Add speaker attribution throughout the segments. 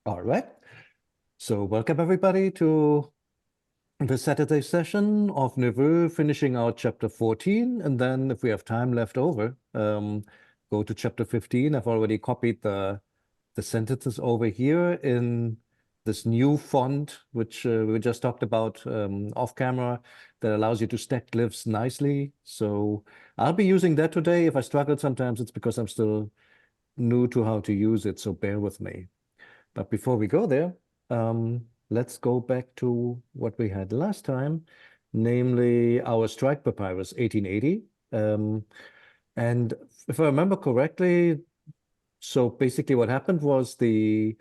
Speaker 1: All right. So welcome everybody to the Saturday session of Neveu, finishing out chapter 14. And then if we have time left over, go to chapter 15. I've already copied the sentences over here in this new font, which we just talked about off camera, that allows you to stack glyphs nicely. So I'll be using that today. If I struggle sometimes, it's because I'm still new to how to use it, so bear with me. But before we go there, let's go back to what we had last time, namely our strike papyrus 1880. And if I remember correctly, so basically what happened was the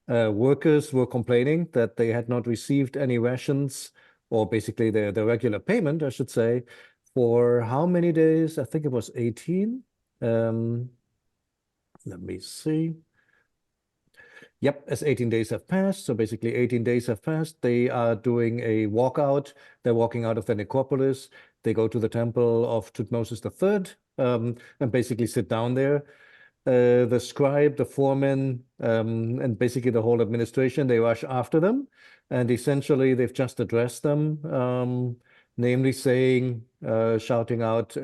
Speaker 1: workers were complaining that they had not received any rations, or basically the regular payment, I should say, for how many days? I think it was 18. Let me see. Yep, as 18 days have passed, so basically 18 days have passed, they are doing a walkout. They're walking out of the necropolis. They go to the temple of Tutmosis III and basically sit down there. The scribe, the foreman, and basically the whole administration, they rush after them. And essentially, they've just addressed them, namely saying, shouting out,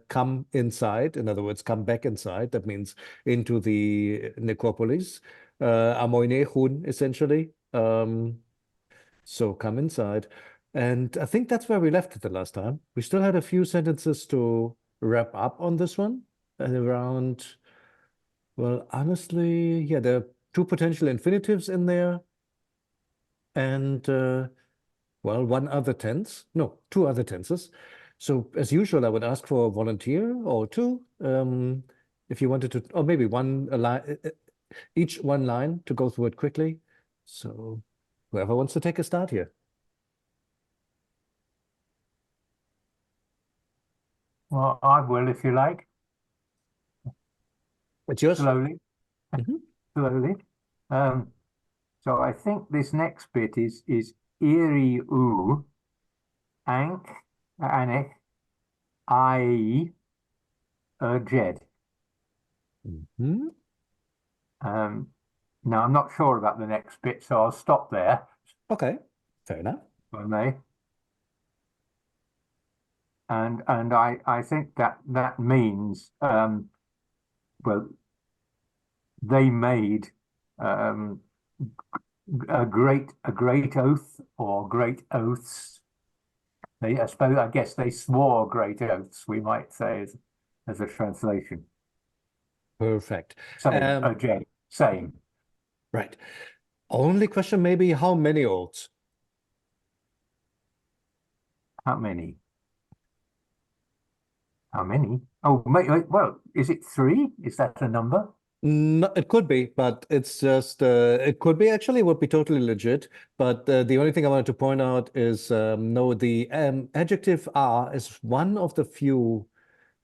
Speaker 1: come inside. In other words, come back inside. That means into the necropolis. Amoinechun, essentially. So come inside. And I think that's where we left it the last time. We still had a few sentences to wrap up on this one. And around, well, honestly, yeah, there are two potential infinitives in there. And, well, one other tense. No, two other tenses. So as usual, I would ask for a volunteer or two. If you wanted to, or maybe one line, each one line to go through it quickly. So whoever wants to take a start here.
Speaker 2: Well, I will if you like.
Speaker 1: It's yours.
Speaker 2: Slowly,
Speaker 1: Mhm.
Speaker 2: slowly. So I think this next bit is eerie oo, ank, anek, I, jed.
Speaker 1: Mhm.
Speaker 2: Now I'm not sure about the next bit, so I'll stop there,
Speaker 1: Okay, fair enough.
Speaker 2: if I may. And I think that means well, they made um, a great oath or great oaths. I guess they swore great oaths, we might say, as a translation.
Speaker 1: Perfect.
Speaker 2: Same, J, same.
Speaker 1: Right. Only question maybe how many oaths?
Speaker 2: How many? How many? Oh, well, is it 3? Is that a number?
Speaker 1: No, it could be, but it's just, it could be actually, would be totally legit. But the only thing I wanted to point out is, no, the adjective "are" is one of the few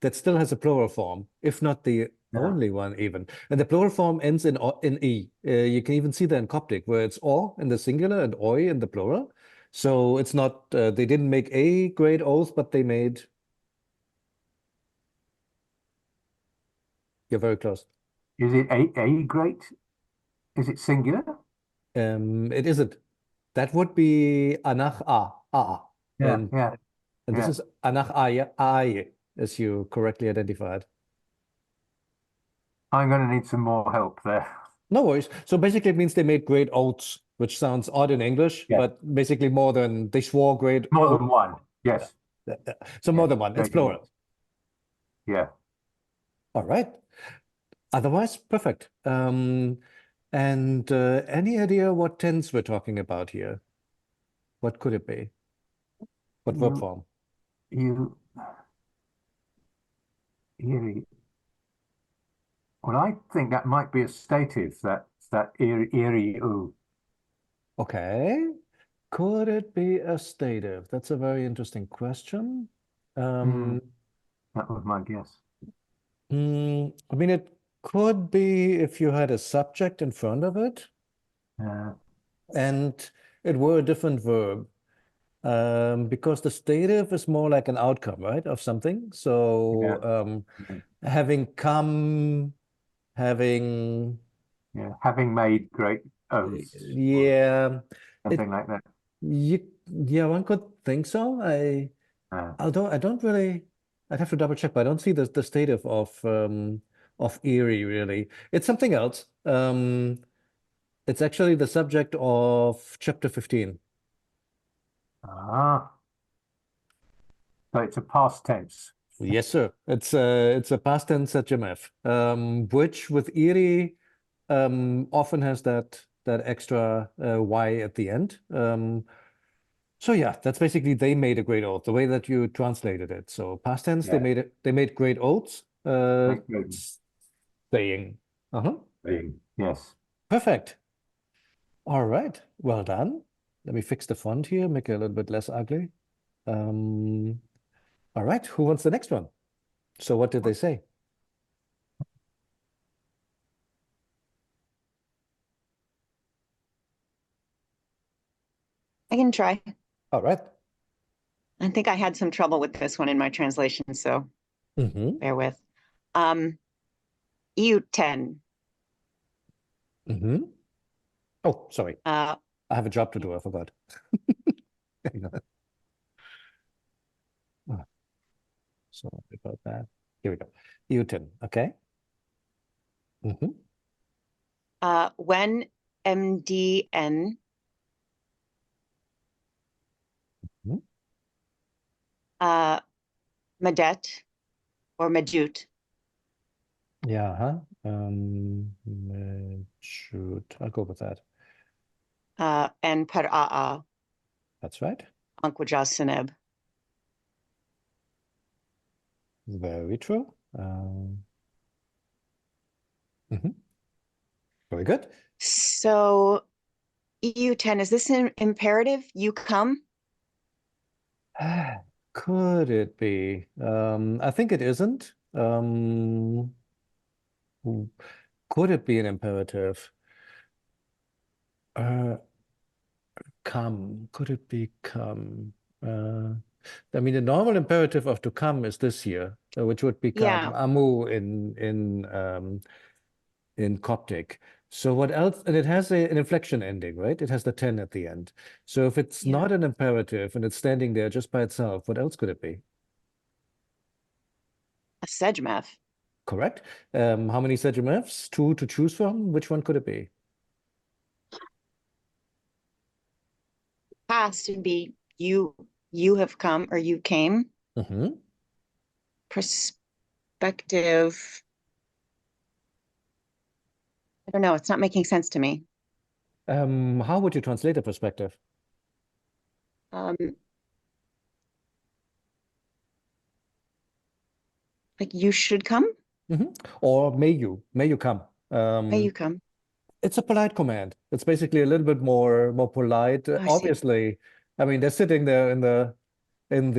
Speaker 1: that still has a plural form, if not the
Speaker 2: Yeah.
Speaker 1: only one even. And the plural form ends in E. You can even see that in Coptic, where it's "or" in the singular and "oi" in the plural. So it's not, they didn't make a great oath, but they made, you're very close.
Speaker 2: Is it a great? Is it singular?
Speaker 1: It isn't. That would be anach a.
Speaker 2: Yeah,
Speaker 1: And
Speaker 2: yeah,
Speaker 1: and this
Speaker 2: yeah.
Speaker 1: is anach a, as you correctly identified.
Speaker 2: I'm going to need some more help there.
Speaker 1: No worries. So basically it means they made great oaths, which sounds odd in English,
Speaker 2: Yeah,
Speaker 1: but basically more than they swore great
Speaker 2: more
Speaker 1: oath.
Speaker 2: than one.
Speaker 1: Yeah.
Speaker 2: Yes,
Speaker 1: Yeah. So more
Speaker 2: yeah,
Speaker 1: than one. It's
Speaker 2: great oath.
Speaker 1: plural.
Speaker 2: Yeah.
Speaker 1: All right. Otherwise, perfect. And any idea what tense we're talking about here? What could it be? What verb
Speaker 2: You,
Speaker 1: form?
Speaker 2: you, eerie. Well, I think that might be a stative. That eerie ooh.
Speaker 1: Okay. Could it be a stative? That's a very interesting question.
Speaker 2: Hmm,
Speaker 1: Um,
Speaker 2: that was my guess.
Speaker 1: I mean, it could be if you had a subject in front of it and it were a different verb. Because the stative is more like an outcome, right, of something.
Speaker 2: Yeah,
Speaker 1: So
Speaker 2: yeah,
Speaker 1: having come, having,
Speaker 2: yeah. Having made great oaths or
Speaker 1: Yeah,
Speaker 2: something
Speaker 1: it
Speaker 2: like that.
Speaker 1: yeah, one could think so.
Speaker 2: Uh,
Speaker 1: Although I don't really, I'd have to double check, but I don't see the stative of Erie really. It's something else. It's actually the subject of chapter 15.
Speaker 2: ah, so it's a past tense.
Speaker 1: Yes, sir. It's a past tense HMF, which with Erie often has that extra Y at the end. So yeah, that's basically they made a great oath, the way that you translated it. So past tense,
Speaker 2: Yeah,
Speaker 1: they made great oaths,
Speaker 2: great good.
Speaker 1: saying. Uh-huh.
Speaker 2: Yes.
Speaker 1: Perfect. All right. Well done. Let me fix the font here, make it a little bit less ugly. Um, all right. Who wants the next one? So what did they say?
Speaker 3: I can try.
Speaker 1: All right.
Speaker 3: I think I had some trouble with this one in my translation, so
Speaker 1: Mm-hmm.
Speaker 3: bear with. Um, EU10.
Speaker 1: Mm-hmm. Oh, sorry.
Speaker 3: Uh,
Speaker 1: I have a job to do. I forgot. Hang on. Oh, sorry about that. Here we go. Newton. Okay. Mm-hmm.
Speaker 3: when MDN
Speaker 1: Mm-hmm.
Speaker 3: uh, Madet or Majut
Speaker 1: Yeah, huh? Shoot. I'll go with that.
Speaker 3: and Para'a
Speaker 1: That's right.
Speaker 3: Anquija Seneb.
Speaker 1: Very true. Mhm. Very good.
Speaker 3: So EU10, is this an imperative? You come?
Speaker 1: Could it be? I think it isn't. Could it be an imperative? Uh, come. Could it be come? Uh, I mean, the normal imperative of to come is this here, which would become
Speaker 3: Yeah,
Speaker 1: amu in Coptic. So what else? And it has an inflection ending, right? It has the 10 at the end. So if it's
Speaker 3: yeah.
Speaker 1: not an imperative and it's standing there just by itself, what else could it be?
Speaker 3: A Sejmeth.
Speaker 1: Correct. How many sediments? Two to choose from? Which one could it be?
Speaker 3: Past would be you have come or you came.
Speaker 1: Hmm.
Speaker 3: Perspective. I don't know. It's not making sense to me.
Speaker 1: How would you translate a perspective?
Speaker 3: Um, like you should come.
Speaker 1: Hmm. Or may you come?
Speaker 3: May
Speaker 1: Um,
Speaker 3: you come?
Speaker 1: it's a polite command. It's basically a little bit more polite.
Speaker 3: Oh, I see.
Speaker 1: Obviously, I mean they're sitting there in the in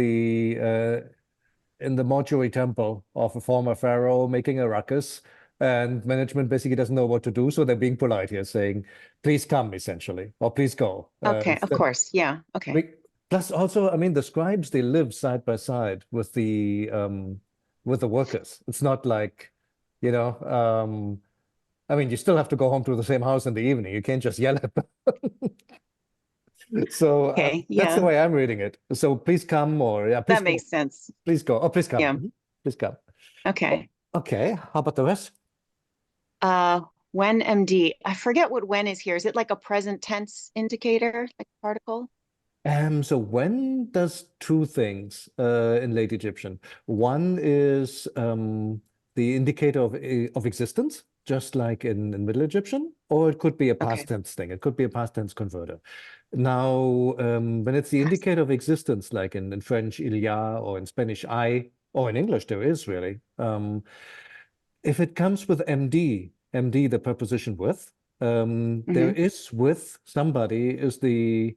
Speaker 1: the mortuary temple of a former pharaoh making a ruckus, and management basically doesn't know what to do, so they're being polite here, saying, "Please come," essentially, or "Please go."
Speaker 3: Okay, of course. Yeah. Okay.
Speaker 1: Plus, also, I mean, the scribes they live side by side with the workers. It's not like, you know, I mean, you still have to go home to the same house in the evening. You can't just yell at them. So
Speaker 3: Okay.
Speaker 1: that's the
Speaker 3: Yeah.
Speaker 1: way I'm reading it. So please come, or yeah, please
Speaker 3: That
Speaker 1: go,
Speaker 3: makes sense.
Speaker 1: please go, oh, please come,
Speaker 3: Yeah.
Speaker 1: please come.
Speaker 3: Okay.
Speaker 1: Okay, how about the rest?
Speaker 3: Uh, when MD, I forget what when is here. Is it like a present tense indicator, like particle?
Speaker 1: So when does two things in late Egyptian? One is the indicator of existence, just like in Middle Egyptian, or it could be a past
Speaker 3: Okay.
Speaker 1: tense thing. It could be a past tense converter. Now, when it's the indicator of existence, like in French, il y a, or in Spanish, I, or in English, there is really. If it comes with MD, the preposition with, there
Speaker 3: Hmm.
Speaker 1: is with somebody is the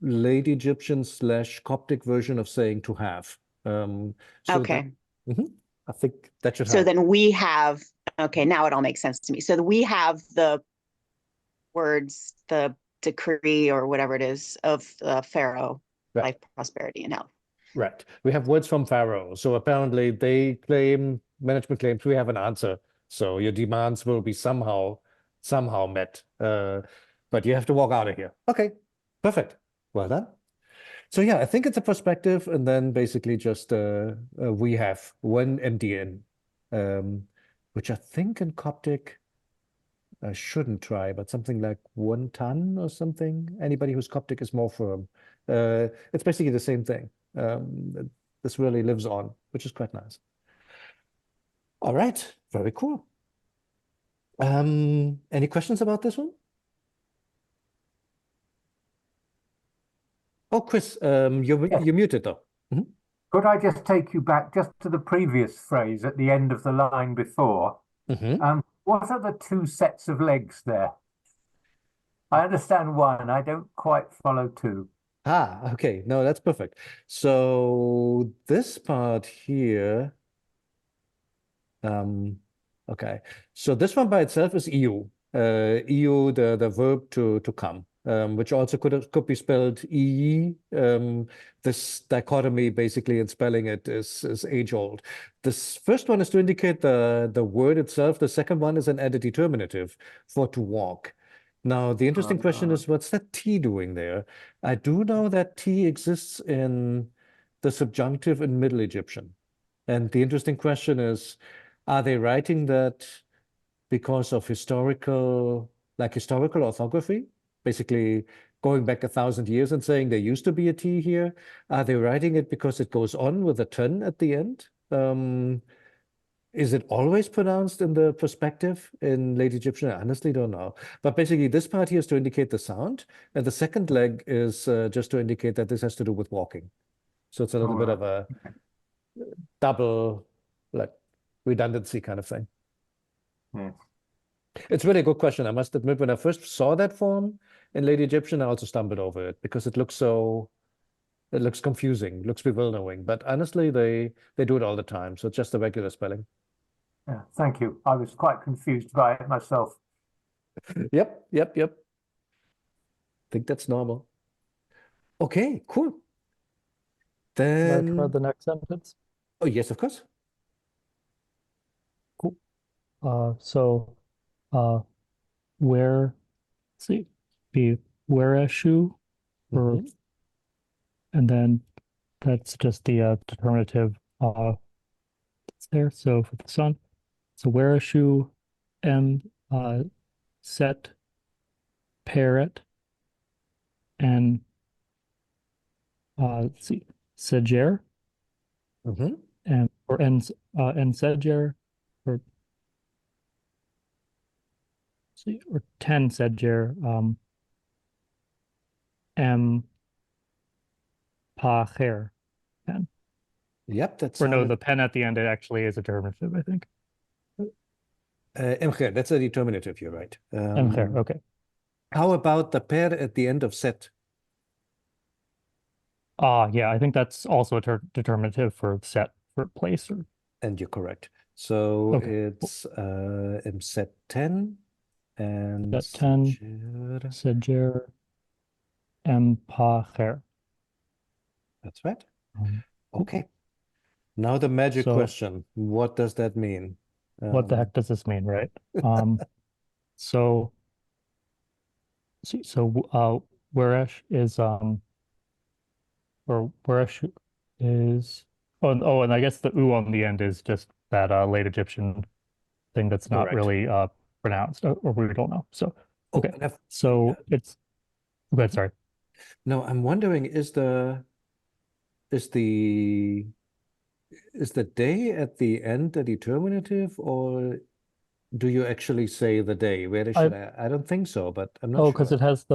Speaker 1: late Egyptian slash Coptic version of saying to have. So that
Speaker 3: Okay.
Speaker 1: Mhm. I think that should
Speaker 3: So
Speaker 1: help.
Speaker 3: then we have, okay, now it all makes sense to me. So we have the words, the decree or whatever it is of Pharaoh,
Speaker 1: Right,
Speaker 3: life, prosperity, and health.
Speaker 1: right. We have words from Pharaoh. So apparently management claims we have an answer. So your demands will be somehow somehow met. But you have to walk out of here. Okay, perfect. Well done. So yeah, I think it's a perspective, and then basically just we have one empty in, which I think in Coptic I shouldn't try, but something like 1 ton or something. Anybody who's Coptic is more firm. It's basically the same thing. This really lives on, which is quite nice. All right, very cool. Any questions about this one? Oh, Chris, you're muted though. Mhm.
Speaker 2: Could I just take you back just to the previous phrase at the end of the line before? What are the two sets of legs there? I understand one, I don't quite follow two.
Speaker 1: Ah, okay. No, that's perfect. So this part here, okay. So this one by itself is EU. EU, the verb to come, which also could be spelled EE. This dichotomy basically in spelling it is age old. This first one is to indicate the word itself. The second one is an addeterminative for to walk. Now, the interesting question is, what's that T doing there? I do know that T exists in the subjunctive in Middle Egyptian. And the interesting question is, are they writing that because of historical orthography? Basically going back 1,000 years and saying there used to be a T here. Are they writing it because it goes on with a ton at the end? Is it always pronounced in the perspective in late Egyptian? I honestly don't know. But basically, this part here is to indicate the sound, and the second leg is just to indicate that this has to do with walking. So it's a little bit of a double, like, redundancy kind of thing.
Speaker 2: Yes.
Speaker 1: It's really a good question. I must admit, when I first saw that form in late Egyptian, I also stumbled over it because it looks confusing, looks bewildering. But honestly, they do it all the time. So it's just a regular spelling.
Speaker 2: Yeah, thank you. I was quite confused by it myself.
Speaker 1: Yep. I think that's normal. Okay, cool.
Speaker 4: Can I try
Speaker 1: Then,
Speaker 4: the next sentence?
Speaker 1: oh yes, of course.
Speaker 4: Cool. So, where, see, be whereashu, or,
Speaker 1: Mhm.
Speaker 4: and then that's just the determinative that's there. So for the sun, so whereashu m set parrot and let's see, sejer
Speaker 1: Mhm.
Speaker 4: and or and sejer or see or 10 sejer m pacher pen.
Speaker 1: Yep, that
Speaker 4: Or no,
Speaker 1: sounded
Speaker 4: the pen at the end, it actually is a determinative, I think.
Speaker 1: Emger, that's a determinative, you're right.
Speaker 4: Emger, okay.
Speaker 1: How about the pair at the end of set?
Speaker 4: Yeah, I think that's also a determinative for set for place or
Speaker 1: And you're correct. So
Speaker 4: okay.
Speaker 1: it's set 10 and
Speaker 4: Set 10,
Speaker 1: sejer.
Speaker 4: sejer, empacher.
Speaker 1: That's right.
Speaker 4: Cool.
Speaker 1: Okay. Now the magic
Speaker 4: So
Speaker 1: question. What does that mean?
Speaker 4: what the heck does this mean, right? So see, so Weresh is or Weresh is and I guess the u on the end is just that late Egyptian thing that's not
Speaker 1: Correct.
Speaker 4: really pronounced or we don't know. So
Speaker 1: Oh,
Speaker 4: okay.
Speaker 1: and
Speaker 4: So it's go ahead, sorry.
Speaker 1: no, I'm wondering, is the day at the end a determinative, or do you actually say the day? Where should I don't think so, but I'm not
Speaker 4: Because
Speaker 1: sure.
Speaker 4: it has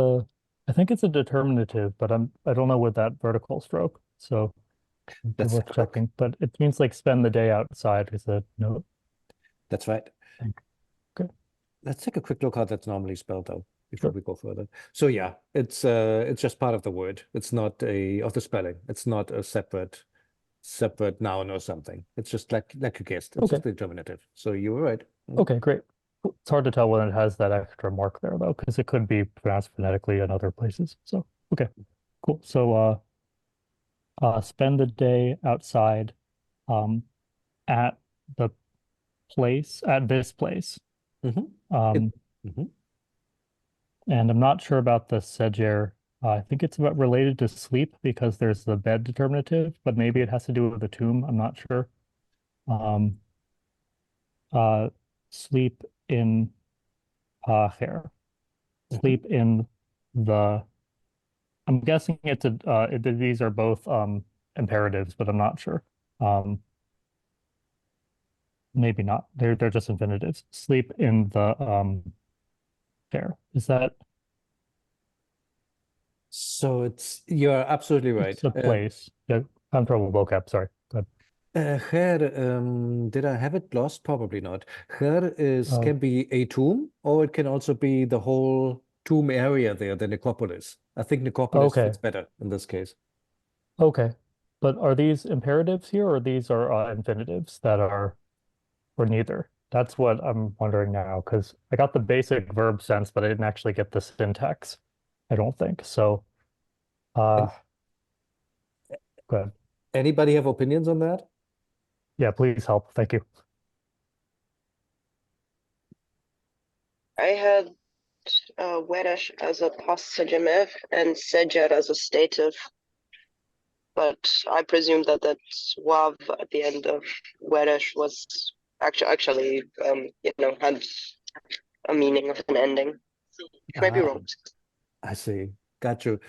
Speaker 4: I think it's a determinative, but I don't know with that vertical stroke. So it'd be
Speaker 1: Let's
Speaker 4: worth
Speaker 1: take a look.
Speaker 4: checking. But it means like spend the day outside with a note.
Speaker 1: That's right.
Speaker 4: I think. Okay.
Speaker 1: Let's take a quick look how that's normally spelled though, before
Speaker 4: Sure.
Speaker 1: we go further. So yeah, it's just part of the word. It's not of the spelling. It's not a separate noun or something. It's just like you guessed. It's
Speaker 4: Okay.
Speaker 1: just the determinative. So you were right.
Speaker 4: Okay, great. It's hard to tell when it has that extra mark there though, because it could be pronounced phonetically in other places. So okay, cool. So spend the day outside at the place at this place.
Speaker 1: Mhm.
Speaker 4: Um
Speaker 1: Mhm.
Speaker 4: And I'm not sure about the sejer. I think it's about related to sleep because there's the bed determinative, but maybe it has to do with the tomb. I'm not sure. Um, Sleep in hair. Sleep in the. I'm guessing it's these are both imperatives, but I'm not sure. Maybe not. They're just infinitives. Sleep in the hair. Is that?
Speaker 1: So you're absolutely right.
Speaker 4: It's a place. Yeah, I'm trouble with vocab. Sorry. Go
Speaker 1: Her, did I have it lost? Probably not. Her
Speaker 4: ahead.
Speaker 1: can be a tomb, or it can also be the whole tomb area there, the necropolis. I think necropolis
Speaker 4: Okay.
Speaker 1: fits better in this case.
Speaker 4: Okay. But are these imperatives here, or these are infinitives that are, or neither? That's what I'm wondering now, because I got the basic verb sense, but I didn't actually get the syntax. I don't think. So, uh,
Speaker 1: And
Speaker 4: go ahead.
Speaker 1: anybody have opinions on that?
Speaker 4: Yeah, please help. Thank you.
Speaker 5: I had Weresh as a possessive and Sejer as a stative, but I presume that that wav at the end of Weresh was actually had a meaning of an ending. Which might be wrong.
Speaker 1: I see. Got you.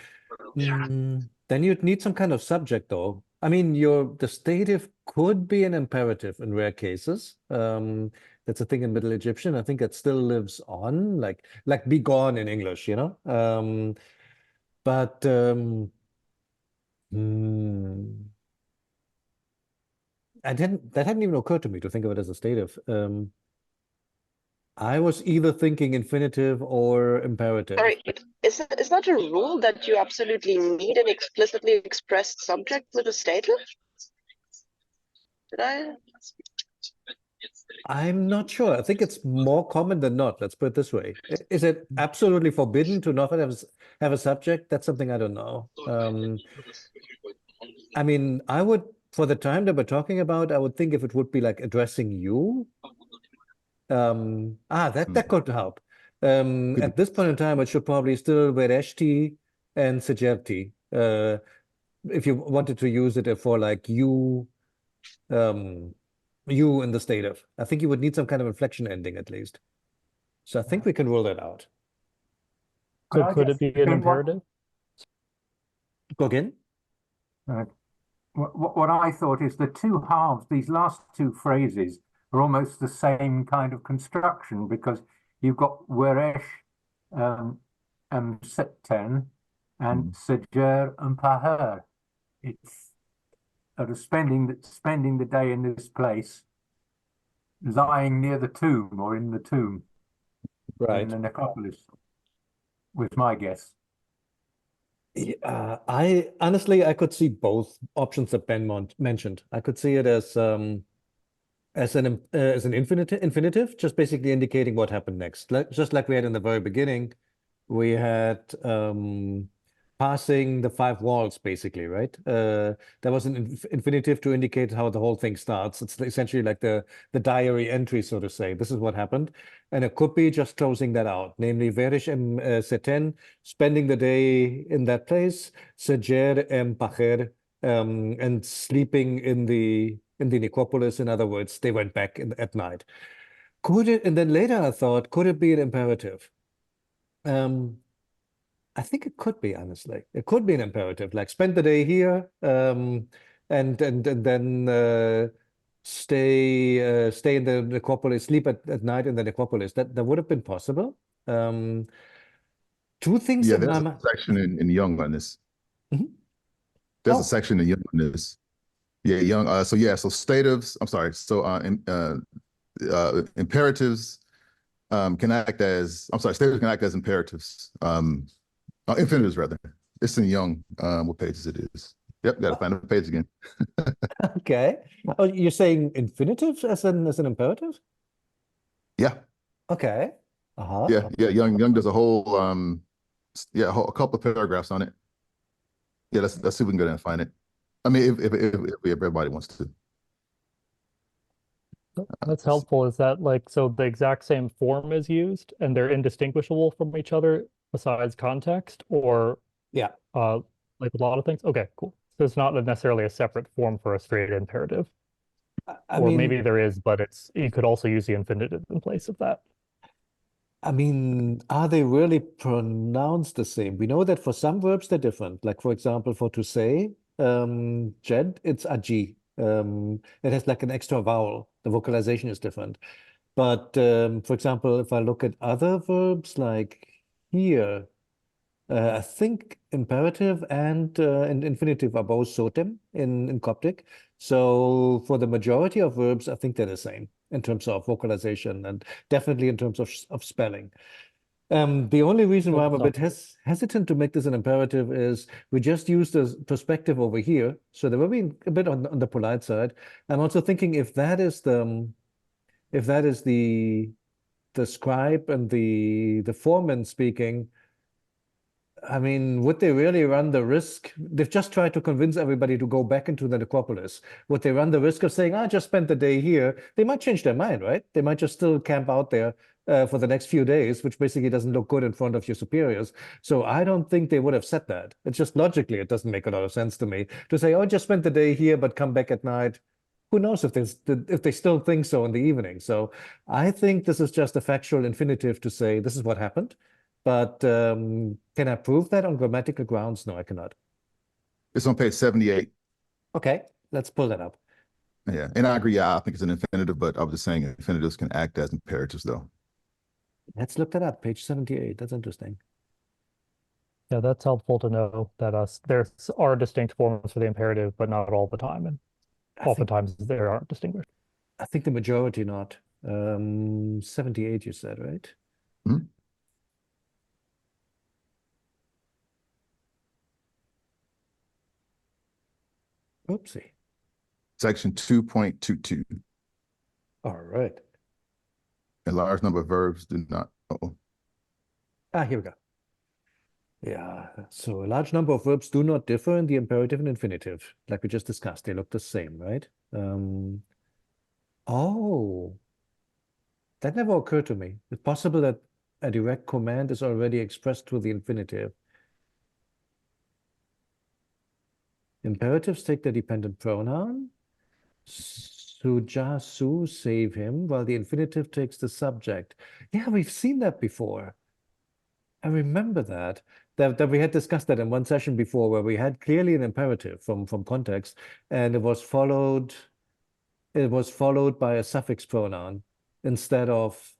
Speaker 1: Then you'd need some kind of subject, though. I mean, the stative could be an imperative in rare cases. That's a thing in Middle Egyptian. I think it still lives on, like be gone in English, you know? But that hadn't even occurred to me to think of it as a stative. I was either thinking infinitive or imperative.
Speaker 5: Sorry, is that a rule that you absolutely need an explicitly expressed subject with a stative? Did I?
Speaker 1: I'm not sure. I think it's more common than not. Let's put it this way. Is it absolutely forbidden to not have a subject? That's something I don't know. I mean, for the time that we're talking about, I would think if it would be like addressing you. That could help. At this point in time, it should probably still Vereshti and Sejerti. If you wanted to use it for like you in the stative. I think you would need some kind of inflection ending at least. So I think we can rule that out.
Speaker 4: So could it be an imperative?
Speaker 1: Go again?
Speaker 2: What I thought is the two halves, these last two phrases are almost the same kind of construction because you've got Weresh Septen and Sejer and Paher. It's spending the day in this place, lying near the tomb or in the tomb,
Speaker 1: right?
Speaker 2: In the necropolis, was my guess.
Speaker 1: I honestly could see both options that Ben mentioned. I could see it as an infinitive, just basically indicating what happened next. Just like we had in the very beginning, we had passing the 5 walls, basically, right? There was an infinitive to indicate how the whole thing starts. It's essentially like the diary entry, so to say. This is what happened. And it could be just closing that out, namely Verish Seten, spending the day in that place, Sejer Pacher, and sleeping in the necropolis. In other words, they went back at night. And then later I thought, could it be an imperative? I think it could be, honestly. It could be an imperative, like spend the day here, and then stay in the necropolis, sleep at night in the necropolis. That would have been possible. Two things
Speaker 6: Yeah,
Speaker 1: in
Speaker 6: there's
Speaker 1: my
Speaker 6: a section in Young on this. There's a section in Young on this. Yeah, Young. So statives. I'm sorry. So imperatives can act as. I'm sorry. Statives can act as imperatives. Infinitives rather. It's in Young. What pages it is? Yep, gotta find the page again.
Speaker 1: Okay. Oh, you're saying infinitives as an imperative?
Speaker 6: Yeah.
Speaker 1: Okay.
Speaker 6: Yeah. Young does a whole a couple of paragraphs on it. Yeah, let's see if we can go there and find it. I mean, if everybody wants to.
Speaker 4: That's helpful. Is that like so the exact same form is used and they're indistinguishable from each other besides context, or
Speaker 1: Yeah.
Speaker 4: like a lot of things? Okay, cool. So it's not necessarily a separate form for a straight imperative.
Speaker 1: I
Speaker 4: Or
Speaker 1: mean,
Speaker 4: maybe there is, but you could also use the infinitive in place of that.
Speaker 1: are they really pronounced the same? We know that for some verbs they're different. Like for example, for to say, jed, it's ag. It has like an extra vowel. The vocalization is different. But for example, if I look at other verbs like here, I think imperative and infinitive are both sotem in Coptic. So for the majority of verbs, I think they're the same in terms of vocalization and definitely in terms of spelling. The only reason why I'm a bit hesitant to make this an imperative is we just use the perspective over here. So they were being a bit on the polite side. I'm also thinking if that is the scribe and the foreman speaking, I mean, would they really run the risk? They've just tried to convince everybody to go back into the necropolis. Would they run the risk of saying, I just spent the day here? They might change their mind, right? They might just still camp out there for the next few days, which basically doesn't look good in front of your superiors. So I don't think they would have said that. It's just logically, it doesn't make a lot of sense to me to say, oh, just spent the day here, but come back at night. Who knows if they still think so in the evening? So I think this is just a factual infinitive to say this is what happened. But can I prove that on grammatical grounds? No, I cannot.
Speaker 6: It's on page 78.
Speaker 1: Okay, let's pull that up.
Speaker 6: Yeah, and I agree. Yeah, I think it's an infinitive, but I was just saying infinitives can act as imperatives, though.
Speaker 1: Let's look that up. Page 78. That's interesting.
Speaker 4: Yeah, that's helpful to know that there are distinct forms for the imperative, but not all the time, and oftentimes they aren't distinguished.
Speaker 1: I think the majority not. 78, you said, right?
Speaker 6: Mm-hmm.
Speaker 1: Oopsie.
Speaker 6: Section 2.22.
Speaker 1: All right.
Speaker 6: A large number of verbs do not.
Speaker 1: Here we go. Yeah, so a large number of verbs do not differ in the imperative and infinitive, like we just discussed. They look the same, right? Oh, that never occurred to me. It's possible that a direct command is already expressed through the infinitive. Imperatives take the dependent pronoun. Sujasu, save him, while the infinitive takes the subject. Yeah, we've seen that before. I remember that we had discussed that in one session before where we had clearly an imperative from context, and it was followed by a suffix pronoun instead of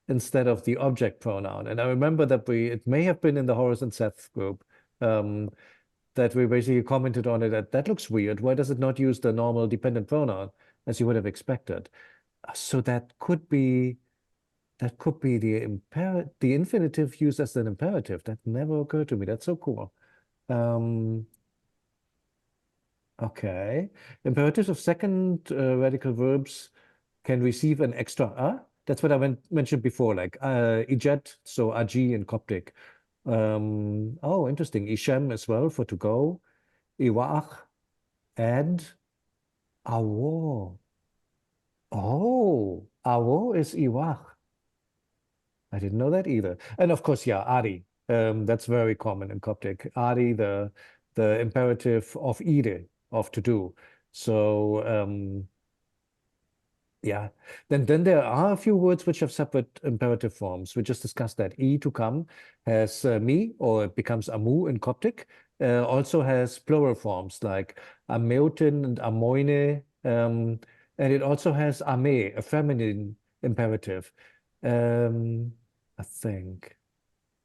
Speaker 1: the object pronoun. And I remember that it may have been in the Horace and Seth group, that we basically commented on it that looks weird. Why does it not use the normal dependent pronoun as you would have expected? So that could be the infinitive used as an imperative. That never occurred to me. That's so cool. Okay. Imperatives of second radical verbs can receive an extra a. That's what I mentioned before, like ijet, so ag in Coptic. Oh, interesting. Ishem as well for to go. Iwach, add, awo. Oh, awo is iwach. I didn't know that either. And of course, yeah, Ari. That's very common in Coptic. Ari, the imperative of ide, of to do. So yeah. Then there are a few words which have separate imperative forms. We just discussed that. E to come has me, or it becomes amu in Coptic. Also has plural forms like ameutin and amoine. And it also has ame, a feminine imperative. I think,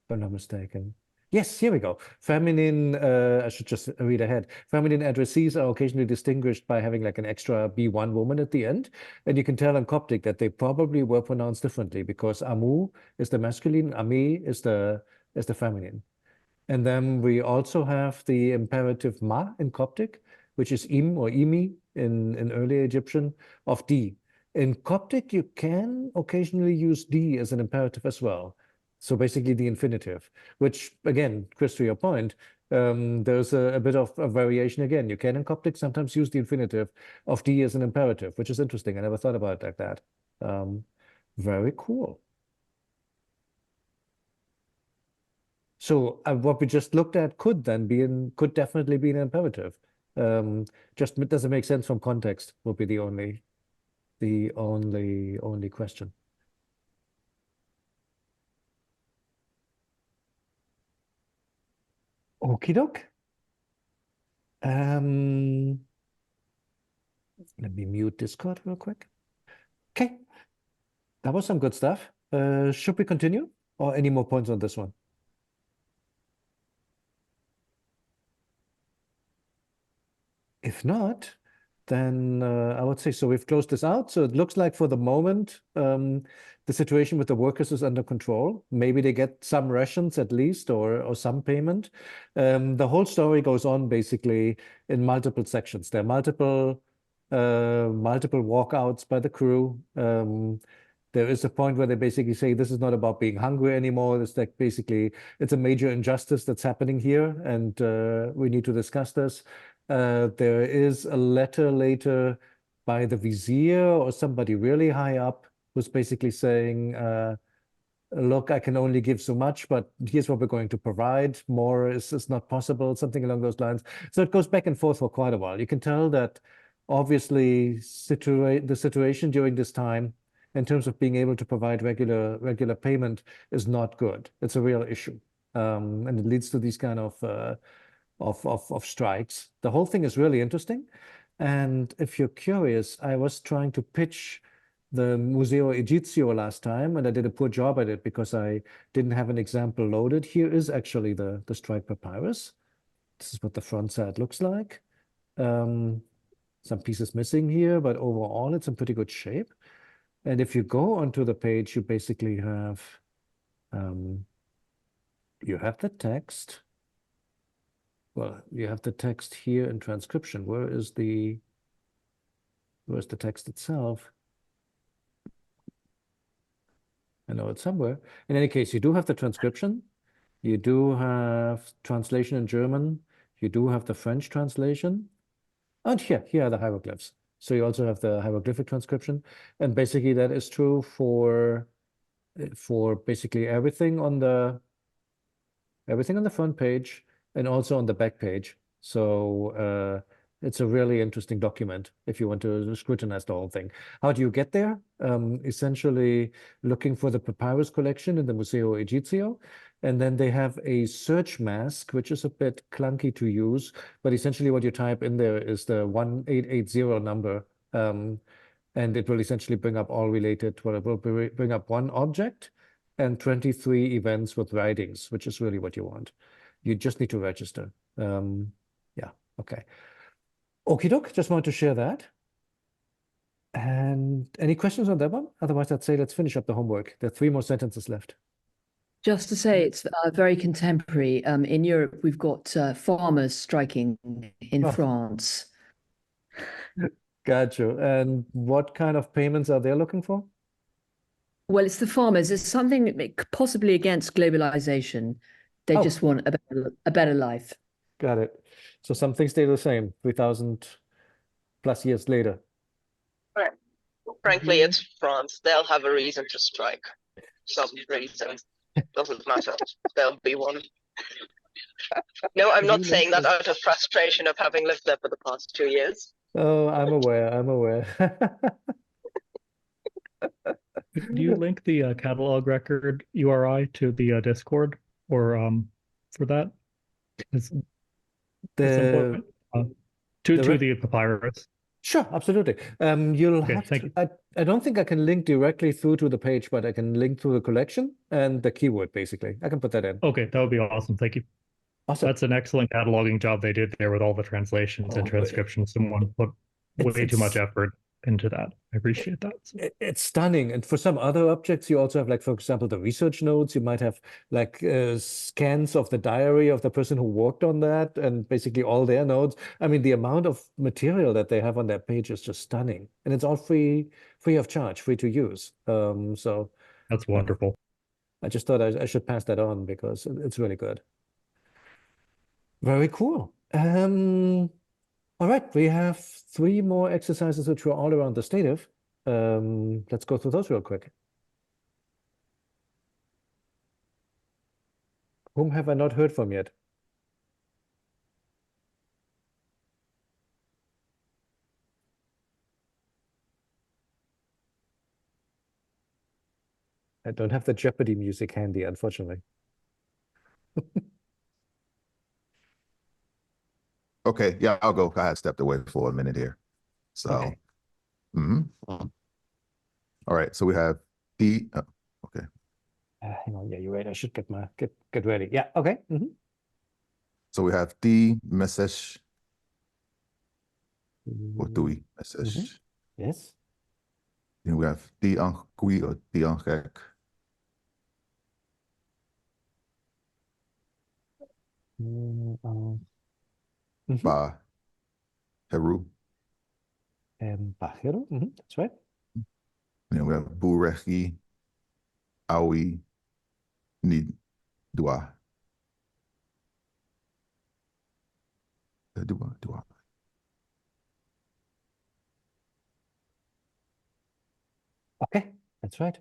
Speaker 1: if I'm not mistaken. Yes, here we go. Feminine, I should just read ahead. Feminine addressees are occasionally distinguished by having like an extra B1 woman at the end. And you can tell in Coptic that they probably were pronounced differently because amu is the masculine, ami is the feminine. And then we also have the imperative ma in Coptic, which is im or imi in early Egyptian of d. In Coptic, you can occasionally use d as an imperative as well. So basically the infinitive, which again, Chris, to your point, there's a bit of a variation again. You can in Coptic sometimes use the infinitive of d as an imperative, which is interesting. I never thought about it like that. Very cool. So what we just looked at could definitely be an imperative. Just doesn't make sense from context would be the only question. Okie doke. Let me mute Discord real quick. Okay, that was some good stuff. Should we continue, or any more points on this one? If not, then I would say, so we've closed this out. So it looks like for the moment, the situation with the workers is under control. Maybe they get some rations at least, or some payment. The whole story goes on basically in multiple sections. There are multiple walkouts by the crew. There is a point where they basically say this is not about being hungry anymore. It's like basically it's a major injustice that's happening here, and we need to discuss this. There is a letter later by the vizier or somebody really high up who's basically saying, look, I can only give so much, but here's what we're going to provide. More is not possible, something along those lines. So it goes back and forth for quite a while. You can tell that obviously the situation during this time in terms of being able to provide regular payment is not good. It's a real issue. And it leads to these kind of strikes. The whole thing is really interesting. And if you're curious, I was trying to pitch the Museo Egizio last time, and I did a poor job at it because I didn't have an example loaded. Here is actually the strike papyrus. This is what the front side looks like. Some pieces missing here, but overall it's in pretty good shape. And if you go onto the page, you basically have the text. Well, you have the text here in transcription. Where's the text itself? I know it's somewhere. In any case, you do have the transcription. You do have translation in German. You do have the French translation. And here are the hieroglyphs. So you also have the hieroglyphic transcription. And basically that is true for basically everything on the front page and also on the back page. So it's a really interesting document if you want to scrutinize the whole thing. How do you get there? Essentially looking for the papyrus collection in the Museo Egizio. And then they have a search mask, which is a bit clunky to use. But essentially what you type in there is the 1880 number. And it will essentially bring up all related, well, it will bring up one object and 23 events with writings, which is really what you want. You just need to register. Yeah, okay. Okie doke, just wanted to share that. And any questions on that one? Otherwise, I'd say let's finish up the homework. There are 3 more sentences left.
Speaker 7: Just to say, it's very contemporary. In Europe, we've got farmers striking in France.
Speaker 1: Gotcha. And what kind of payments are they looking for?
Speaker 7: Well, it's the farmers. It's something possibly against globalization. They just want a better life.
Speaker 1: Got it. So some things stay the same 3,000 plus years later.
Speaker 5: Right. Frankly, it's France. They'll have a reason to strike. Some reason. Doesn't matter. There'll be one. No, I'm not saying that out of frustration of having lived there for the past 2 years.
Speaker 1: Oh, I'm aware.
Speaker 4: Do you link the catalog record URI to the Discord or for that? To the papyrus.
Speaker 1: Sure, absolutely. You'll have to, I don't think I can link directly through to the page, but I can link to the collection and the keyword, basically. I can put that in.
Speaker 4: Okay, that would be awesome. Thank you.
Speaker 1: Awesome.
Speaker 4: That's an excellent cataloging job they did there with all the translations and transcriptions. Someone put way too much effort into that. I appreciate that. So.
Speaker 1: It's stunning. And for some other objects, you also have, like, for example, the research notes. You might have like scans of the diary of the person who worked on that and basically all their notes. I mean, the amount of material that they have on that page is just stunning. And it's all free of charge, free to use. So
Speaker 4: that's wonderful.
Speaker 1: I just thought I should pass that on because it's really good. Very cool. All right, we have 3 more exercises which were all around the stative. Let's go through those real quick. Whom have I not heard from yet? I don't have the Jeopardy music handy, unfortunately.
Speaker 6: Okay, yeah, I'll go. I had stepped away for a minute here. So,
Speaker 1: Okay.
Speaker 6: All right, so we have D. Okay.
Speaker 1: Hang on. Yeah, you're right. I should get ready. Yeah. Okay.
Speaker 6: So we have D message. Or doei message.
Speaker 1: Yes.
Speaker 6: Then we have D angkui or D angek. Ba Heru.
Speaker 1: Bajero. That's right.
Speaker 6: Then we have Bureki, Aoi, Ni Dua. Dua.
Speaker 1: Okay, that's right.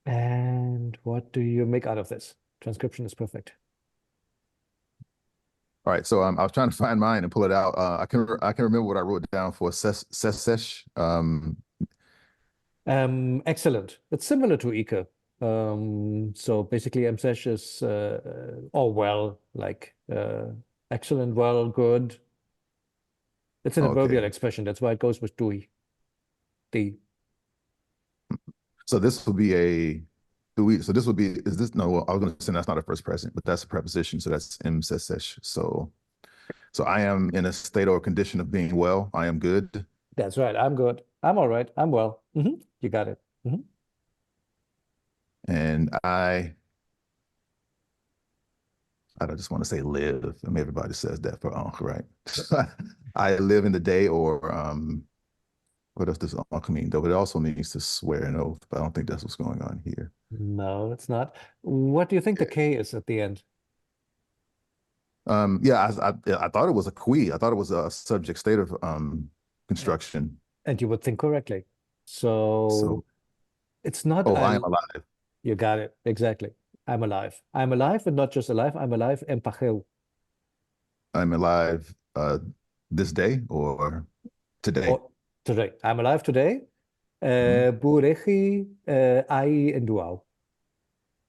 Speaker 1: And what do you make out of this? Transcription is perfect.
Speaker 6: All right, so I was trying to find mine and pull it out. I can remember what I wrote down for sesh.
Speaker 1: Excellent. It's similar to Ika. So basically, msesh is or well, like excellent, well, good. It's an adverbial expression. That's why it goes with doei. D.
Speaker 6: So this will be a doei. So this would be, is this, no, well, I was going to say that's not a first present, but that's a preposition. So that's sesh. So I am in a state or condition of being well. I am good.
Speaker 1: That's right. I'm good. I'm all right. I'm well. You got it.
Speaker 6: And I don't just want to say live. I mean, everybody says that for right? I live in the day, or what does this mean? Though it also means to swear an oath, but I don't think that's what's going on here.
Speaker 1: No, it's not. What do you think the K is at the end?
Speaker 6: Yeah, I thought it was a qui. I thought it was a subject stative construction.
Speaker 1: And you would think correctly. So it's not.
Speaker 6: Oh, I am alive.
Speaker 1: You got it. Exactly. I'm alive. I'm alive, and not just alive. I'm alive en pacheu.
Speaker 6: I'm alive this day or today?
Speaker 1: Today. I'm alive today. Burechi ai en duau.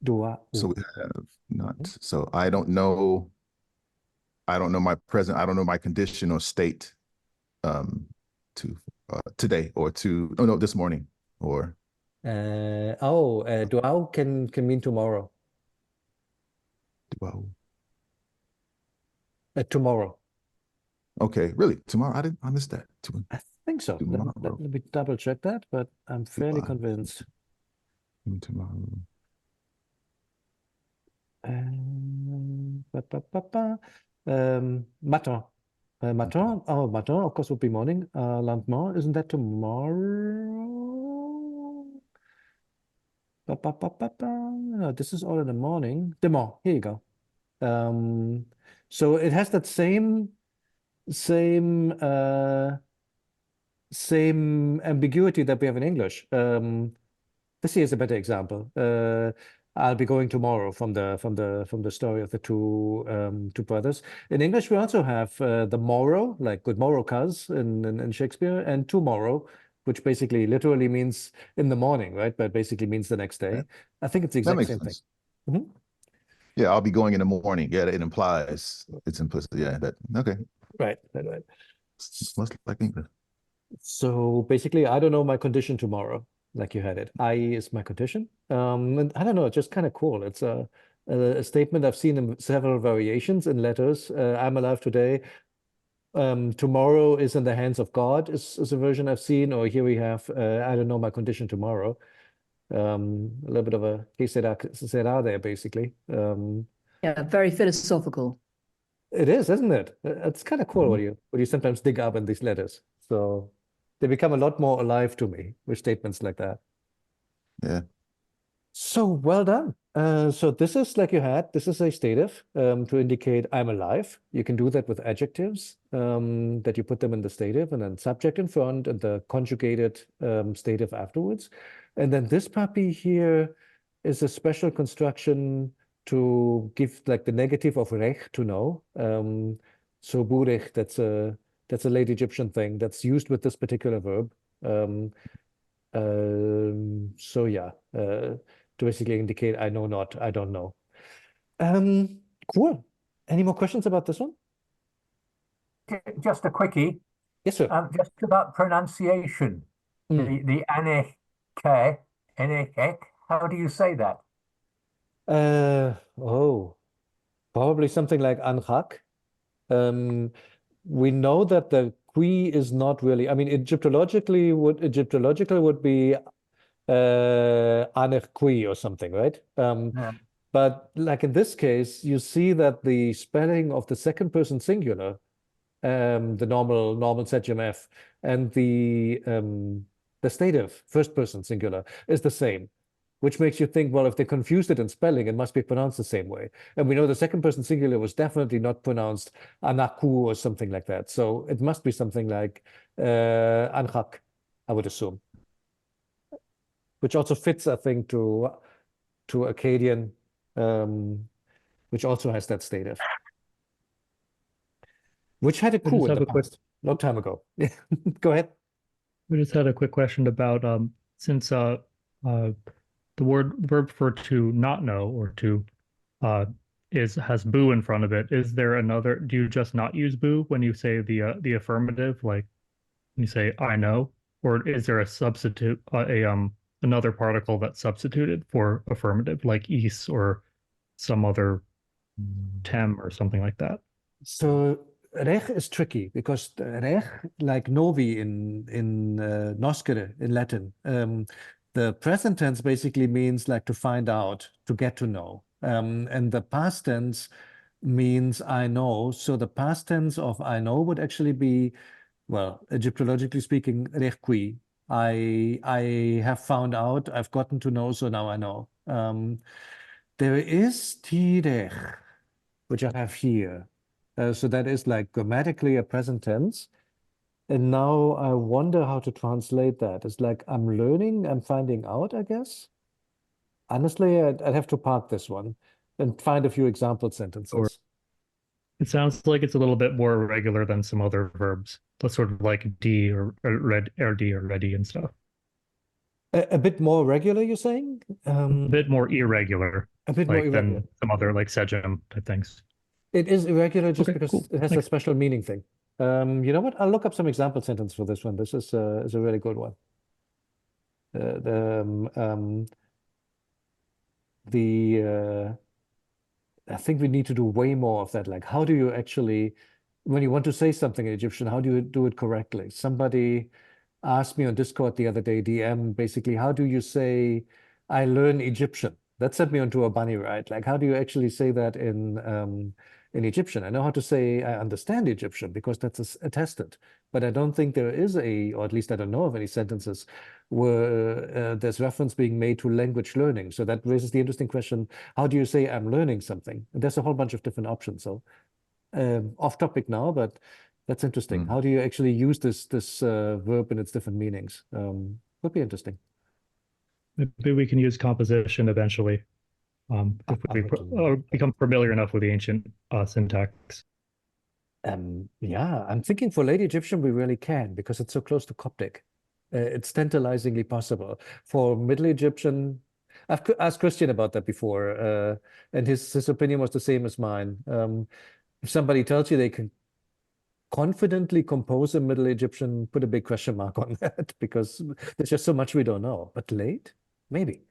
Speaker 1: Dua.
Speaker 6: So we have not. So I don't know my present. I don't know my condition or state to today or to, oh no, this morning or.
Speaker 1: Duau can mean tomorrow.
Speaker 6: Duau.
Speaker 1: Tomorrow.
Speaker 6: Okay, really? Tomorrow? I missed that.
Speaker 1: I think so. Let me double check that, but I'm fairly convinced.
Speaker 6: Tomorrow.
Speaker 1: Matin. Matin. Oh, matin, of course, would be morning. Lendemain, isn't that tomorrow? No, this is all in the morning. Demain. Here you go. So it has that same ambiguity that we have in English. This here is a better example. I'll be going tomorrow from the story of the two brothers. In English, we also have the morrow, like good morrow, cuz in Shakespeare, and tomorrow, which basically literally means in the morning, right? But basically means the next day. I think it's the exact same thing.
Speaker 6: Yeah, I'll be going in the morning. Yeah, it implies it's implicit. Yeah, that okay.
Speaker 1: Right.
Speaker 6: Must like English.
Speaker 1: So basically, I don't know my condition tomorrow, like you had it. I is my condition. And I don't know, it's just kind of cool. It's a statement I've seen in several variations in letters. I'm alive today. Tomorrow is in the hands of God is a version I've seen. Or here we have, I don't know my condition tomorrow. A little bit of a que sera there, basically.
Speaker 7: Yeah, very philosophical.
Speaker 1: It is, isn't it? It's kind of cool what you sometimes dig up in these letters. So they become a lot more alive to me with statements like that.
Speaker 6: Yeah.
Speaker 1: So well done. So this is like you had, this is a stative to indicate I'm alive. You can do that with adjectives that you put them in the stative and then subject in front and the conjugated stative afterwards. And then this puppy here is a special construction to give like the negative of rech, to know. So burech, that's a late Egyptian thing that's used with this particular verb. So yeah, to basically indicate I know not, I don't know. Cool. Any more questions about this one?
Speaker 2: Just a quickie.
Speaker 1: Yes, sir.
Speaker 2: Just about pronunciation. The anech, anech, how do you say that?
Speaker 1: Oh, probably something like anchak. We know that the qui is not really, I mean, Egyptologically would be anech qui or something, right?
Speaker 2: Yeah.
Speaker 1: But like in this case, you see that the spelling of the second person singular, the normal ZGMF, and the stative first person singular is the same, which makes you think, well, if they confused it in spelling, it must be pronounced the same way. And we know the second person singular was definitely not pronounced anaku or something like that. So it must be something like anchak, I would assume, which also fits, I think, to Akkadian, which also has that stative, which had a
Speaker 4: I
Speaker 1: coup
Speaker 4: just
Speaker 1: in
Speaker 4: have
Speaker 1: the
Speaker 4: a quick
Speaker 1: past, long time ago. Go ahead.
Speaker 4: We just had a quick question about since the verb for to not know or to has boo in front of it. Is there another? Do you just not use boo when you say the affirmative, like when you say I know, or is there a substitute another particle that's substituted for affirmative, like is or some other tem or something like that?
Speaker 1: So rech is tricky because rech, like novi in noscere in Latin, the present tense basically means like to find out, to get to know. And the past tense means I know. So the past tense of I know would actually be, well, Egyptologically speaking, rech qui. I have found out, I've gotten to know, so now I know. There is tirech, which I have here. So that is like grammatically a present tense. And now I wonder how to translate that. It's like I'm learning, I'm finding out, I guess. Honestly, I'd have to park this one and find a few example sentences.
Speaker 4: It sounds like it's a little bit more irregular than some other verbs. That's sort of like D or red or D or ready and stuff.
Speaker 1: A bit more regular, you're saying?
Speaker 4: A bit more irregular,
Speaker 1: A bit more
Speaker 4: like
Speaker 1: irregular.
Speaker 4: than some other like Sejam type things.
Speaker 1: It is irregular just
Speaker 4: Okay,
Speaker 1: because
Speaker 4: cool.
Speaker 1: it has a special meaning thing. You know what? I'll look up some example sentence for this one. This is a really good one. I think we need to do way more of that. Like, how do you actually, when you want to say something in Egyptian, how do you do it correctly? Somebody asked me on Discord the other day, DM, basically, how do you say, I learn Egyptian? That sent me onto a bunny ride. Like, how do you actually say that in Egyptian? I know how to say I understand Egyptian because that's attested, but I don't think there is or at least I don't know of any sentences where there's reference being made to language learning. So that raises the interesting question, how do you say I'm learning something? And there's a whole bunch of different options. So off topic now, but that's interesting. How do you actually use this verb in its different meanings? Would be interesting.
Speaker 4: Maybe we can use composition eventually, if we become familiar enough with the ancient syntax.
Speaker 1: Yeah, I'm thinking for late Egyptian we really can because it's so close to Coptic. It's tantalizingly possible. For Middle Egyptian, I've asked Christian about that before, and his opinion was the same as mine. If somebody tells you they can confidently compose a Middle Egyptian, put a big question mark on that because there's just so much we don't know. But late, maybe.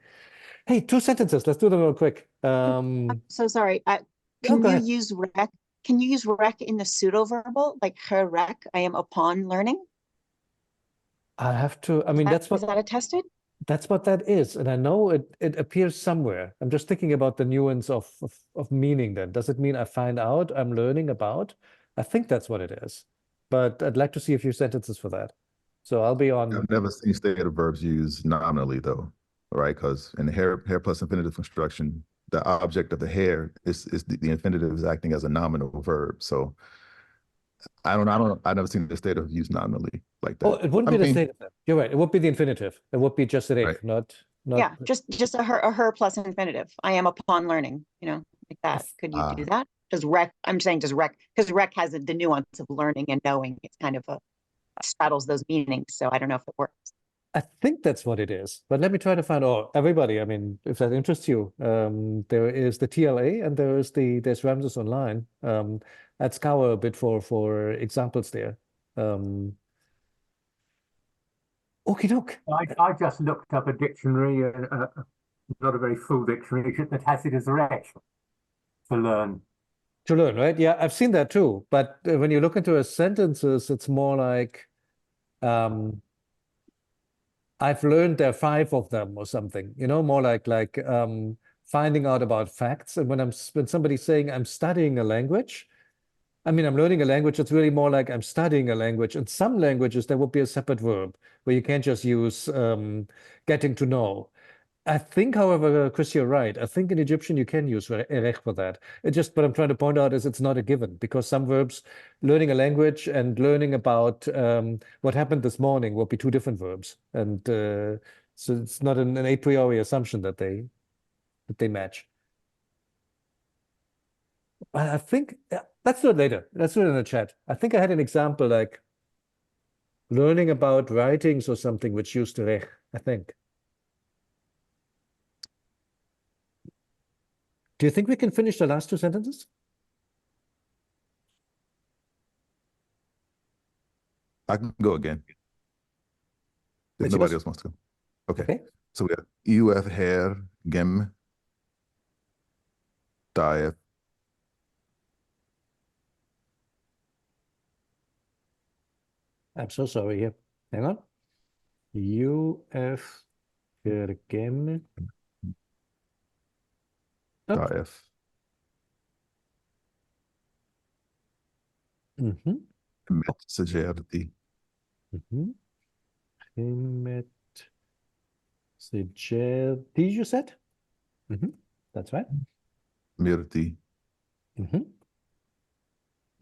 Speaker 1: Hey, 2 sentences. Let's do them real quick.
Speaker 3: I'm so sorry.
Speaker 1: go
Speaker 3: Can you
Speaker 1: ahead.
Speaker 3: use rec? Can you use rec in the pseudo-verbal, like her rec? I am upon learning.
Speaker 1: I have to. I mean,
Speaker 3: Is that attested?
Speaker 1: that's what that is, and I know it appears somewhere. I'm just thinking about the nuance of meaning. Then does it mean I find out, I'm learning about? I think that's what it is, but I'd like to see a few sentences for that. So I'll be on.
Speaker 6: I've never seen stative verbs used nominally though, right? Because in the hair plus infinitive construction, the object of the hair is the infinitive is acting as a nominal verb. So I've never seen the stative used nominally like that.
Speaker 1: Oh, it wouldn't be the stative then. You're right. It would be the infinitive. It would be just rek,
Speaker 6: Right.
Speaker 1: not
Speaker 3: Yeah, just a her plus infinitive. I am upon learning, like that. Could you do that? Does rec, I'm saying does rec, because rec has the nuance of learning and knowing. It's kind of straddles those meanings. So I don't know if it works.
Speaker 1: I think that's what it is. But let me try to find out. Everybody, I mean, if that interests you, there is the TLA and there's Ramesses Online. I'd scour a bit for examples there. Okie doke.
Speaker 2: I just looked up a dictionary, not a very full dictionary, that has it as rec to learn.
Speaker 1: To learn, right? Yeah, I've seen that too. But when you look into a sentences, it's more like I've learned there are 5 of them or something, more like finding out about facts. And when somebody's saying I'm studying a language, I mean, I'm learning a language, it's really more like I'm studying a language. In some languages, there would be a separate verb where you can't just use getting to know. I think, however, Chris, you're right. I think in Egyptian you can use erech for that. What I'm trying to point out is it's not a given because some verbs, learning a language and learning about what happened this morning will be 2 different verbs. And so it's not an a priori assumption that they match. I think, let's do it later. Let's do it in the chat. I think I had an example like learning about writings or something which used erech, I think. Do you think we can finish the last 2 sentences?
Speaker 6: I can go again. If nobody else wants to. Okay. So we have UF hair, gem, diet.
Speaker 1: I'm so sorry here. Hang on. UF gem.
Speaker 6: Diet. Met suggerity.
Speaker 1: Met suggerity, you said? That's right.
Speaker 6: Mirti.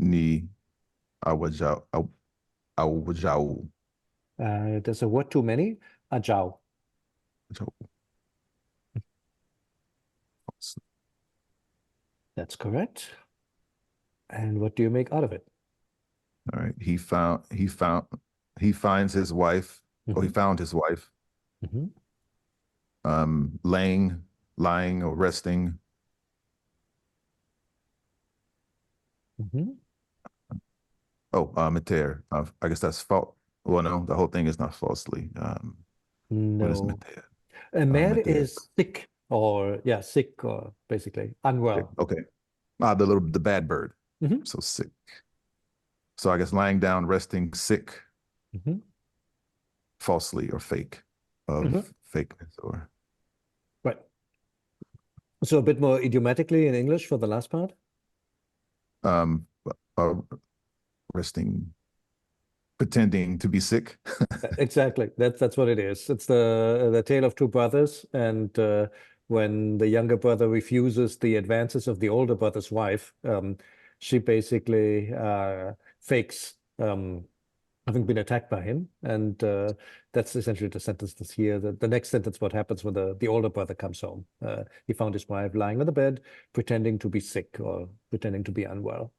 Speaker 6: Ni awajau. Awajau.
Speaker 1: There's a word too many. Ajau. That's correct. And what do you make out of it?
Speaker 6: All right. He finds his wife, or he found his wife, lying or resting. Meter. I guess that's false. Well, no, the whole thing is not falsely.
Speaker 1: No.
Speaker 6: What is meter?
Speaker 1: Mer is sick or sick or basically unwell.
Speaker 6: Okay. The bad bird. So sick. So I guess lying down, resting, sick, falsely or fake, of fakeness or.
Speaker 1: Right. So a bit more idiomatically in English for the last part.
Speaker 6: Resting, pretending to be sick.
Speaker 1: Exactly. That's what it is. It's the tale of 2 brothers, and when the younger brother refuses the advances of the older brother's wife, she basically fakes having been attacked by him, and that's essentially the sentence that's here. The next sentence, what happens when the older brother comes home? He found his wife lying on the bed, pretending to be sick or pretending to be unwell.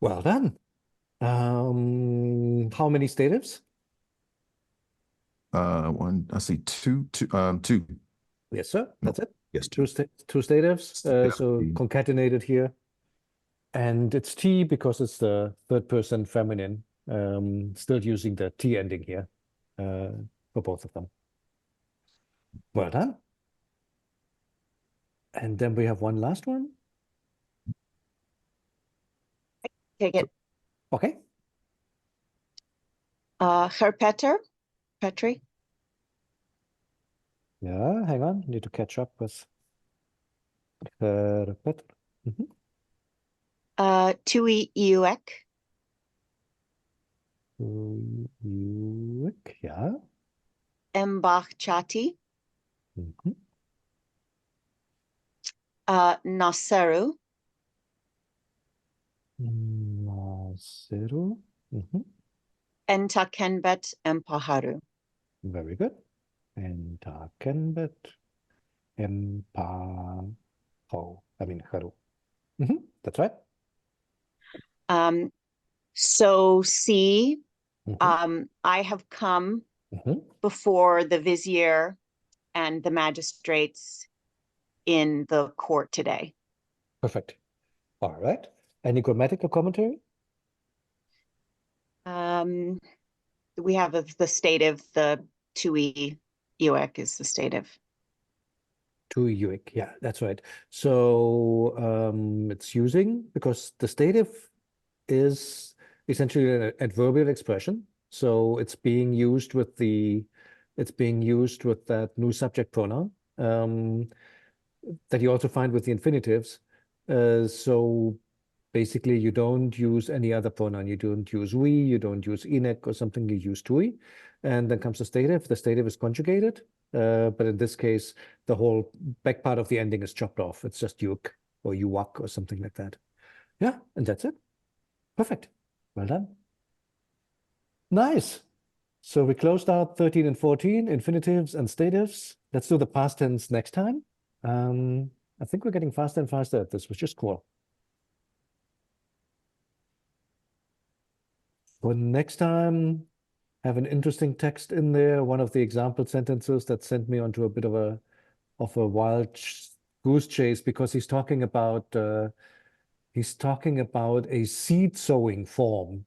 Speaker 1: Well done. How many statives?
Speaker 6: One, I see two.
Speaker 1: Yes, sir. That's it.
Speaker 6: Yes,
Speaker 1: two statives. So concatenated here. And it's T because it's the 3rd person feminine. Still using the T ending here for both of them. Well done. And then we have one last one.
Speaker 3: Take it.
Speaker 1: Okay.
Speaker 3: Herpeter, Petri.
Speaker 1: Yeah, hang on. Need to catch up with Herpeter.
Speaker 3: Tui Iuek.
Speaker 1: Yeah.
Speaker 3: Mbach Chati. Naseru.
Speaker 1: Naseru.
Speaker 3: Enta Kenbet Empaharu.
Speaker 1: Very good. Entakenbet. Empaho. Haru. That's right.
Speaker 3: So see,
Speaker 1: Mhm.
Speaker 3: I have come
Speaker 1: Mhm.
Speaker 3: before the vizier and the magistrates in the court today.
Speaker 1: Perfect. All right. Any grammatical commentary?
Speaker 3: We have the stative, the 2e uic is the stative.
Speaker 1: To uic, yeah, that's right. So it's using, because the stative is essentially an adverbial expression. So it's being used with that new subject pronoun that you also find with the infinitives. So basically, you don't use any other pronoun. You don't use we, you don't use inek or something, you use tui. And then comes the stative. The stative is conjugated, but in this case, the whole back part of the ending is chopped off. It's just yuk or yuwak or something like that. Yeah, and that's it. Perfect. Well done. Nice. So we closed out 13 and 14, infinitives and statives. Let's do the past tense next time. I think we're getting faster and faster at this, which is cool. For next time, have an interesting text in there. One of the example sentences that sent me onto a bit of a wild goose chase, because he's talking about a seed sowing form.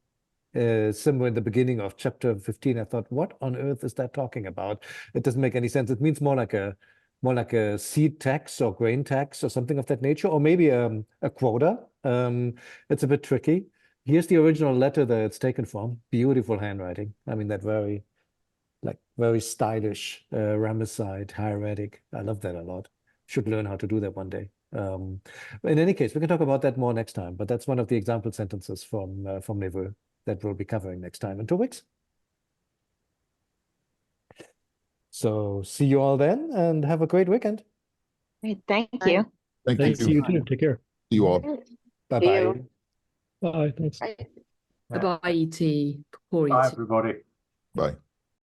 Speaker 1: Somewhere in the beginning of chapter 15, I thought, what on earth is that talking about? It doesn't make any sense. It means more like a seed tax or grain tax or something of that nature, or maybe a quota. It's a bit tricky. Here's the original letter that it's taken from. Beautiful handwriting. I mean, that very stylish Ramesside hieratic. I love that a lot. Should learn how to do that one day. In any case, we can talk about that more next time, but that's one of the example sentences from Neveu that we'll be covering next time in 2 weeks. So see you all then, and have a great weekend.
Speaker 3: Great, thank you.
Speaker 6: Thank
Speaker 4: Thanks. See
Speaker 6: you.
Speaker 4: you too. Take care.
Speaker 6: See you all.
Speaker 1: Bye-bye.
Speaker 4: Bye. Thanks.
Speaker 5: Bye.
Speaker 7: Bye-bye, E.T. Poor
Speaker 2: Bye,
Speaker 7: E.T.
Speaker 2: everybody.
Speaker 6: Bye.